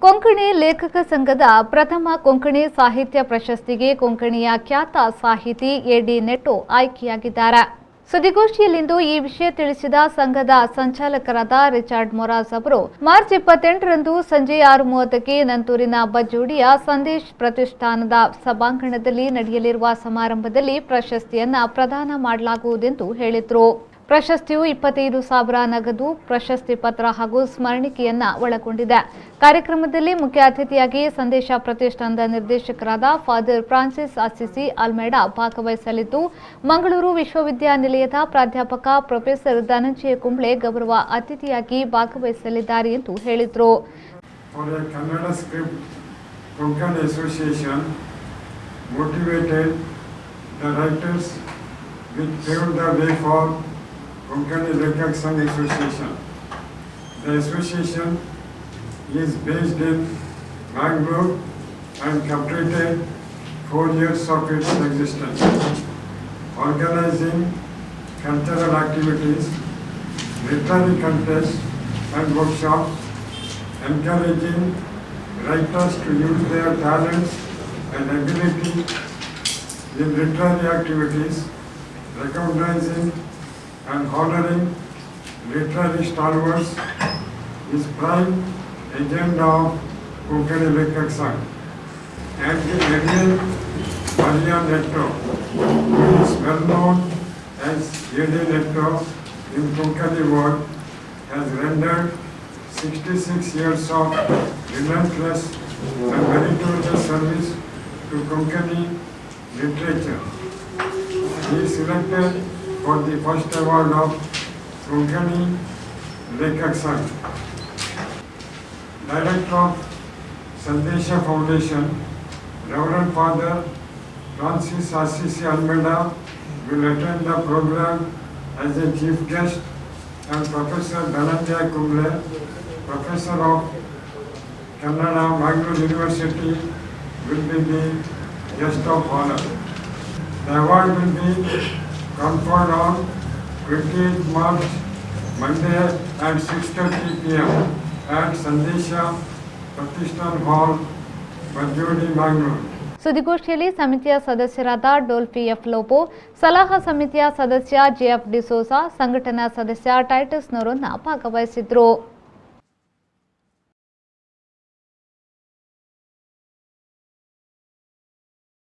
ಕೊಂಕಣಿ ಲೇಖಕ ಸಂಘದ ಪ್ರಥಮ ಕೊಂಕಣಿ ಸಾಹಿತ್ಯ ಪ್ರಶಸ್ತಿಗೆ ಕೊಂಕಣಿಯ ಖ್ಯಾತ ಸಾಹಿತಿ ಎಡಿ ನೆಟ್ಟೋ ಆಯ್ಕೆಯಾಗಿದ್ದಾರೆ. ಸುದ್ದಿಗೋಷ್ಠಿಯಲ್ಲಿಂದು ಈ ವಿಷಯ ತಿಳಿಸಿದ ಸಂಘದ ಸಂಚಾಲಕರಾದ ರಿಚರ್ಡ್ ಮೊರಾಸ್ ಅವರು ಮಾರ್ಚ್ 28ರಂದು ಸಂಜೆ 6:30ಕ್ಕೆ ನಂತೂರಿನ ಬಜ್ಜೋಡಿಯ ಸಂದೇಶ್ ಪ್ರತಿಷ್ಠಾನದ ಸಭಾಂಗಣದಲ್ಲಿ ನಡೆಯಲಿರುವ ಸಮಾರಂಭದಲ್ಲಿ ಪ್ರಶಸ್ತಿಯನ್ನ ಪ್ರದಾನ ಮಾಡಲಾಗುವುದೆಂದು ಹೇಳಿದರು. ಪ್ರಶಸ್ತಿಯು 25,000 ನಗದು, ಪ್ರಶಸ್ತಿ ಪತ್ರ ಹಾಗೂ ಸ್ಮರಣಿಕೆಯನ್ನ ಒಳಗೊಂಡಿದೆ. ಕಾರ್ಯಕ್ರಮದಲ್ಲಿ ಮುಖ್ಯ ಅತಿಥಿಯಾಗಿ ಸಂದೇಶ ಪ್ರತಿಷ್ಠಾನದ ನಿರ್ದೇಶಕರಾದ ಫಾದರ್ ಫ್ರಾನ್ಸಿಸ್ ಅಸಿಸಿ ಅಲ್ಮೇಡಾ ಭಾಗವಹಿಸಲಿದ್ದು, ಮಂಗಳೂರು ವಿಶ್ವವಿದ್ಯಾನಿಲಯದ ಪ್ರಾಧ್ಯಾಪಕ ಪ್ರೊಫೆಸರ್ ಧನಂಜಯ ಕುಂಬ್ಳೆ ಗೌರವ ಅತಿಥಿಯಾಗಿ ಭಾಗವಹಿಸಲಿದ್ದಾರೆ ಎಂದು ಹೇಳಿದರು. Konkani Lekak Sangh Association. The association is based in Mangalore and completed 4 years of its existence, organizing cultural activities, literary contests and workshops, encouraging writers to use their talents and ability in literary activities, recognizing and honoring literary stalwarts is prime agenda of Konkani Lekak Sangh. And the Indian Maria Netto, who is well known as Edi Netto in Konkani world, has rendered 66 years of relentless and meritorious service to Konkani literature. He is selected for the first award of Konkani Lekak Sangh. Director of Sandesha Foundation, Reverend Father Francis Assisi Almeida will attend the program as a chief guest, and Professor Dhananjaya Kumble, Professor of Kannada, Mangalore University, will be the guest of honor. The award will be conferred on 28th March, Monday at 6:30 p.m. at Sandesha Pratishthan Hall, Bajjodi, Mangalore. ಸುದ್ದಿಗೋಷ್ಠಿಯಲ್ಲಿ ಸಮಿತಿಯ ಸದಸ್ಯರಾದ Dolphy F Lobo, ಸಲಹಾ ಸಮಿತಿಯ ಸದಸ್ಯ JF D'Souza, ಸಂಘಟನಾ ಸದಸ್ಯ Titus ನೊರೊನ್ನ ಭಾಗವಹಿಸಿದ್ರು.